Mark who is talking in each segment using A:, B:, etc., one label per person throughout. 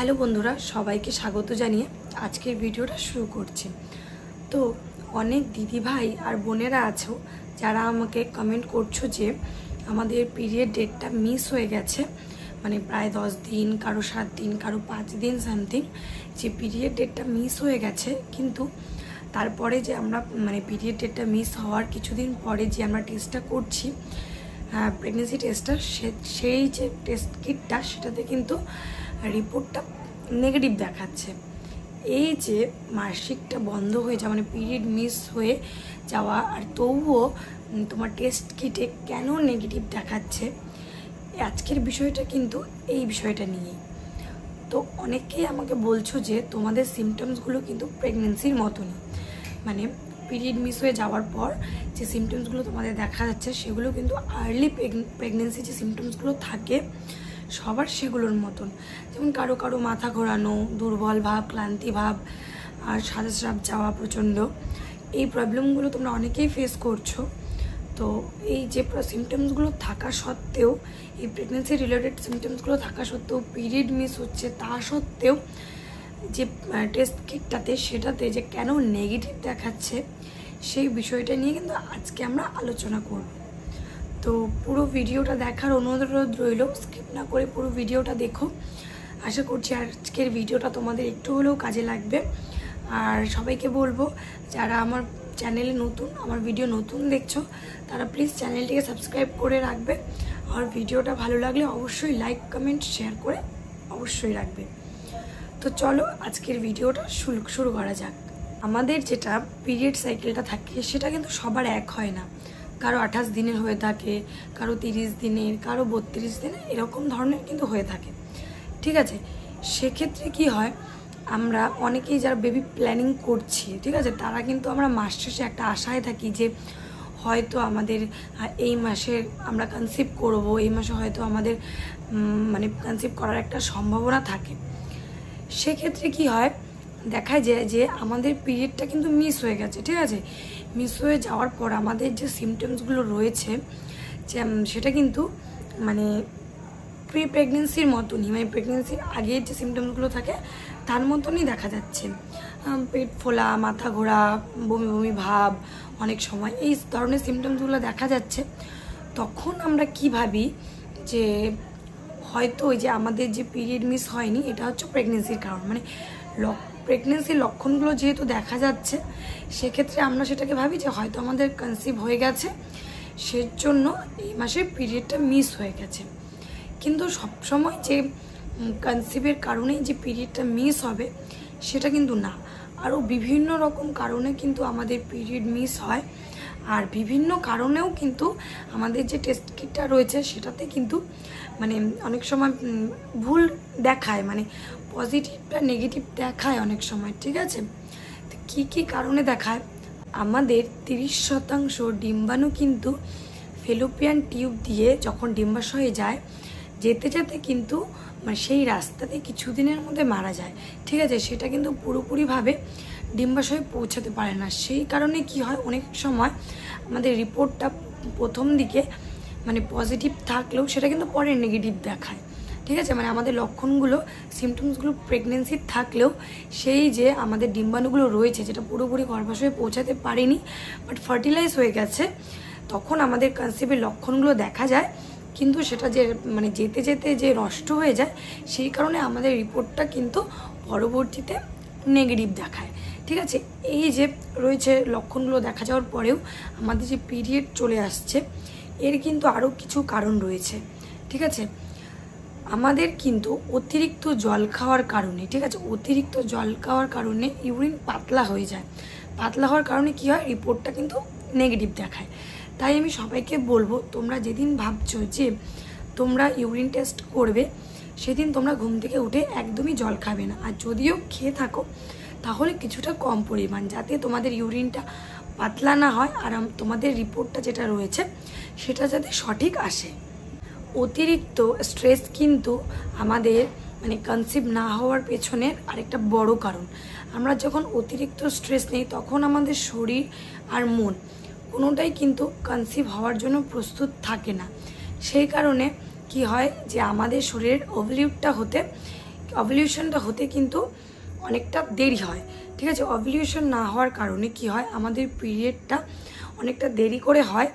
A: Hello বন্ধুরা, সবাইকে স্বাগত জানিয়ে আজকের ভিডিওটা শুরু করছি। তো অনেক দিদি ভাই আর বোনেরা আছো যারা আমাকে কমেন্ট করছো যে আমাদের পিরিয়ড ডেটটা মিস হয়ে গেছে, মানে প্রায় 10 দিন, কারো 7 দিন, কারো 5 দিন সামথিং, যে পিরিয়ড ডেটটা মিস হয়ে গেছে। কিন্তু তারপরে যে আমরা মানে পিরিয়ড ডেটটা মিস হওয়ার কিছুদিন পরে যে আমরা টেস্টটা করছি, প্রেগনেন্সি টেস্টটা, সেই যে টেস্ট কিটটা সেটাতে কিন্তু রিপোর্টটা নেগেটিভ দেখাচ্ছে। এই যে মাসিকটা বন্ধ হয়ে যাওয়া, মানে পিরিয়ড মিস হয়ে যাওয়া, আর তবুও তোমার টেস্ট কিটে কেন নেগেটিভ দেখাচ্ছে, আজকের বিষয়টা কিন্তু এই বিষয়টা নিয়েই। তো অনেকেই আমাকে বলছো যে তোমাদের সিমটমসগুলো কিন্তু প্রেগনেন্সির মতনই, মানে পিরিয়ড মিস হয়ে যাওয়ার পর যে সিমটমসগুলো তোমাদের দেখা যাচ্ছে সেগুলো কিন্তু আর্লি প্রেগনেন্সি যে সিমটমসগুলো থাকে সবার সেগুলোর মতন। যেমন কারো কারো মাথা ঘোরানো, দুর্বল ভাব, ক্লান্তি ভাব, আর সাদা স্রাব যাওয়া প্রচণ্ড, এই প্রবলেমগুলো তোমরা অনেকেই ফেস করছো। তো এই যে সিমটমসগুলো থাকা সত্ত্বেও, এই প্রেগনেন্সি রিলেটেড সিমটমসগুলো থাকা সত্ত্বেও পিরিয়ড মিস হচ্ছে, তা সত্ত্বেও যে টেস্ট কিটটাতে সেটাতে যে কেন নেগেটিভ দেখাচ্ছে, সেই বিষয়টা নিয়ে কিন্তু আজকে আমরা আলোচনা করব। তো পুরো ভিডিওটা দেখার অনুরোধ রইল, স্কিপ না করে পুরো ভিডিওটা দেখো। আশা করছি আজকের ভিডিওটা তোমাদের একটু হলেও কাজে লাগবে। আর সবাইকে বলবো, যারা আমার চ্যানেলে নতুন, আমার ভিডিও নতুন দেখছো, তারা প্লিজ চ্যানেলটিকে সাবস্ক্রাইব করে রাখবে। আর ভিডিওটা ভালো লাগলে অবশ্যই লাইক, কমেন্ট, শেয়ার করে অবশ্যই রাখবে। তো চলো আজকের ভিডিওটা শুরু করা যাক। আমাদের যেটা পিরিয়ড সাইকেলটা থাকে সেটা কিন্তু সবার এক হয় না। কারো 28 দিনের হয়ে থাকে, কারো 30 দিনের, কারো 32 দিনের, এরকম ধরনের কিন্তু হয়ে থাকে। ঠিক আছে, সেক্ষেত্রে কি হয়, আমরা অনেকেই যারা বেবি প্ল্যানিং করছি, ঠিক আছে, তারা কিন্তু আমরা মাস শেষে একটা আশায় থাকি যে হয়তো আমাদের এই মাসে আমরা কনসিভ করব, এই মাসে হয়তো আমাদের মানে কনসিভ করার একটা সম্ভাবনা থাকে। সেক্ষেত্রে কি হয়, দেখা যায় যে আমাদের পিরিয়ডটা কিন্তু মিস হয়ে গেছে। ঠিক আছে, মিস হয়ে যাওয়ার পর আমাদের যে সিমটমসগুলো রয়েছে সেটা কিন্তু মানে প্রি প্রেগনেন্সির মতনই, মানে প্রেগনেন্সির আগের যে সিমটমসগুলো থাকে তার মতনই দেখা যাচ্ছে। পেট ফোলা, মাথা ঘোরা, বমি বমি ভাব, অনেক সময় এই ধরনের সিমটমসগুলো দেখা যাচ্ছে। তখন আমরা কি ভাবি যে হয়তো ওই যে আমাদের যে পিরিয়ড মিস হয়নি, এটা হচ্ছে প্রেগনেন্সির কারণ, মানে প্রেগনেন্সির লক্ষণগুলো যেহেতু দেখা যাচ্ছে, সেক্ষেত্রে আমরা সেটাকে ভাবি যে হয়তো আমাদের কনসিভ হয়ে গেছে, সেজন্য এই মাসে পিরিয়ডটা মিস হয়ে গেছে। কিন্তু সবসময় যে কনসিভের কারণেই যে পিরিয়ডটা মিস হবে সেটা কিন্তু না। আরও বিভিন্ন রকম কারণে কিন্তু আমাদের পিরিয়ড মিস হয়, আর বিভিন্ন কারণেও কিন্তু আমাদের যে টেস্ট কিটটা রয়েছে সেটাতে কিন্তু মানে অনেক সময় ভুল দেখায়, মানে পজিটিভটা নেগেটিভ দেখায় অনেক সময়। ঠিক আছে, তো কী কী কারণে দেখায়, আমাদের 30% ডিম্বাণু কিন্তু ফেলোপিয়ান টিউব দিয়ে যখন ডিম্বাশয়ে যায়, যেতে যেতে কিন্তু মানে সেই রাস্তাতে কিছুদিনের মধ্যে মারা যায়। ঠিক আছে, সেটা কিন্তু পুরোপুরিভাবে ডিম্বাশয়ে পৌঁছাতে পারে না। সেই কারণে কি হয়, অনেক সময় আমাদের রিপোর্টটা প্রথম দিকে মানে পজিটিভ থাকলেও সেটা কিন্তু পরে নেগেটিভ দেখায়। ঠিক আছে, মানে আমাদের লক্ষণগুলো, সিমটমসগুলো প্রেগনেন্সির থাকলেও সেই যে আমাদের ডিম্বাণুগুলো রয়েছে যেটা পুরোপুরি গর্ভাশয়ে পৌঁছাতে পারেনি বাট ফার্টিলাইজ হয়ে গেছে, তখন আমাদের কনসিভের লক্ষণগুলো দেখা যায়। কিন্তু সেটা যে মানে যেতে যেতে যে নষ্ট হয়ে যায়, সেই কারণে আমাদের রিপোর্টটা কিন্তু পরবর্তীতে নেগেটিভ দেখায়। ঠিক আছে, এই যে রয়েছে লক্ষণগুলো দেখা যাওয়ার পরেও আমাদের যে পিরিয়ড চলে আসছে, এর কিন্তু আরও কিছু কারণ রয়েছে। ঠিক আছে, আমাদের কিন্তু অতিরিক্ত জল খাওয়ার কারণে, ঠিক আছে, অতিরিক্ত জল খাওয়ার কারণে ইউরিন পাতলা হয়ে যায়। পাতলা হওয়ার কারণে কি হয়, রিপোর্টটা কিন্তু নেগেটিভ দেখায়। তাই আমি সবাইকে বলবো, তোমরা যেদিন ভাবছো যে তোমরা ইউরিন টেস্ট করবে, সেদিন তোমরা ঘুম থেকে উঠে একদমই জল খাবে না। আর যদিও খেয়ে থাকো তাহলে কিছুটা কম পরিমাণ, যাতে তোমাদের ইউরিনটা পাতলা না হয় আর তোমাদের রিপোর্টটা যেটা রয়েছে সেটা যাতে সঠিক আসে। অতিরিক্ত স্ট্রেস কিন্তু আমাদের মানে কনসিভ না হওয়ার পেছনের আরেকটা বড় কারণ। আমরা যখন অতিরিক্ত স্ট্রেস নেই তখন আমাদের শরীর আর মন কোনোটাই কিন্তু কনসিভ হওয়ার জন্য প্রস্তুত থাকে না। সেই কারণে কি হয় যে আমাদের শরীরের ওভারিউটটা হতে ওভ্যুলেশনটা হতে কিন্তু অনেকটা দেরি হয়, ঠিক আছে। ওভ্যুলেশন না হওয়ার কারণে কি হয়, আমাদের পিরিয়ডটা অনেকটা দেরি করে হয়।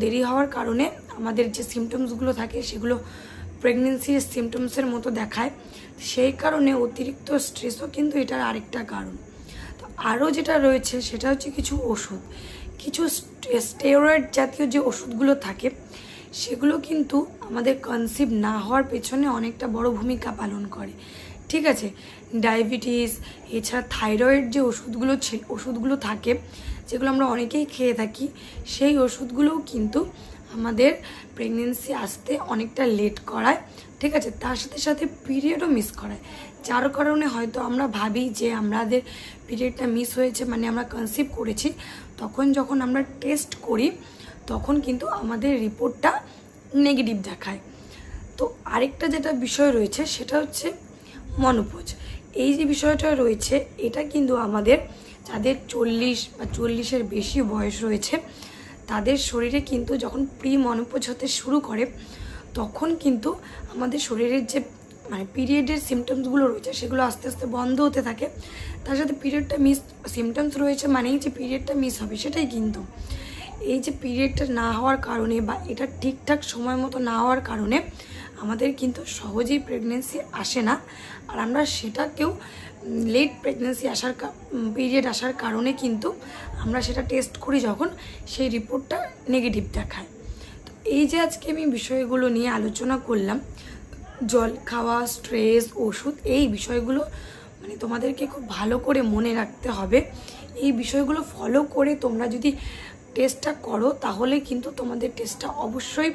A: দেরি হওয়ার কারণে আমাদের যে সিমটমসগুলো থাকে সেগুলো প্রেগনেন্সির সিমটমসের মতো দেখায়। সেই কারণে অতিরিক্ত স্ট্রেসও কিন্তু এটার আরেকটা কারণ। তো আরও যেটা রয়েছে সেটা হচ্ছে কিছু ওষুধ, কিছু স্টেরয়েড জাতীয় যে ওষুধগুলো থাকে সেগুলো কিন্তু আমাদের কনসিভ না হওয়ার পেছনে অনেকটা বড় ভূমিকা পালন করে, ঠিক আছে। ডায়াবেটিস, এছাড়া থাইরয়েড যে ওষুধগুলো থাকে যেগুলো আমরা অনেকেই খেয়ে থাকি, সেই ওষুধগুলোও কিন্তু আমাদের প্রেগনেন্সি আসতে অনেকটা লেট করায়, ঠিক আছে। তার সাথে সাথে পিরিয়ডও মিস করায়, যার কারণে হয়তো আমরা ভাবি যে আমাদের পিরিয়ডটা মিস হয়েছে মানে আমরা কনসিভ করেছি। তখন যখন আমরা টেস্ট করি তখন কিন্তু আমাদের রিপোর্টটা নেগেটিভ দেখায়। তো আরেকটা যেটা বিষয় রয়েছে সেটা হচ্ছে মনোপজ। এই যে বিষয়টা রয়েছে এটা কিন্তু আমাদের যাদের 40 বা 40-এর বেশি বয়স রয়েছে তাদের শরীরে কিন্তু যখন প্রি মনোপজ হতে শুরু করে তখন কিন্তু আমাদের শরীরের যে মানে পিরিয়ডের সিমটমসগুলো রয়েছে সেগুলো আস্তে আস্তে বন্ধ হতে থাকে। তার সাথে পিরিয়ডটা মিস সিমটমস রয়েছে মানেই যে পিরিয়ডটা মিস হবে সেটাই কিন্তু। এই যে পিরিয়ডটা না হওয়ার কারণে বা এটা ঠিকঠাক সময় মতো না হওয়ার কারণে আমাদের কিন্তু সহজেই প্রেগনেন্সি আসে না। আর আমরা সেটাকেও লেট প্রেগনেন্সি পিরিয়ড আসার কারণে কিন্তু আমরা সেটা টেস্ট করি যখন সেই রিপোর্টটা নেগেটিভ দেখায়। তো এই যে আজকে আমি বিষয়গুলো নিয়ে আলোচনা করলাম, জল খাওয়া, স্ট্রেস, ওষুধ, এই বিষয়গুলো মানে তোমাদেরকে খুব ভালো করে মনে রাখতে হবে। এই বিষয়গুলো ফলো করে তোমরা যদি টেস্টটা করো তাহলে কিন্তু তোমাদের টেস্টটা অবশ্যই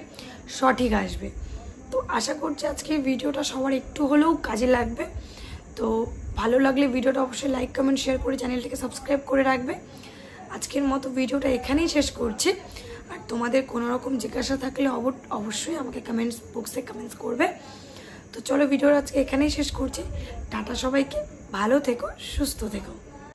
A: সঠিক আসবে। তো আশা করছি আজকের ভিডিওটা সবার একটু হলেও কাজে লাগবে। তো ভালো লাগলে ভিডিওটা অবশ্যই লাইক, কমেন্ট, শেয়ার করে চ্যানেলটাকে সাবস্ক্রাইব করে রাখবে। আজকের মতো ভিডিওটা এখানেই শেষ করছি। আর তোমাদের কোনো রকম জিজ্ঞাসা থাকলে অবশ্যই আমাকে কমেন্টস বক্সে কমেন্টস করবে। তো চলো ভিডিওটা আজকে এখানেই শেষ করছি। টাটা সবাইকে, ভালো থেকো, সুস্থ থেকো।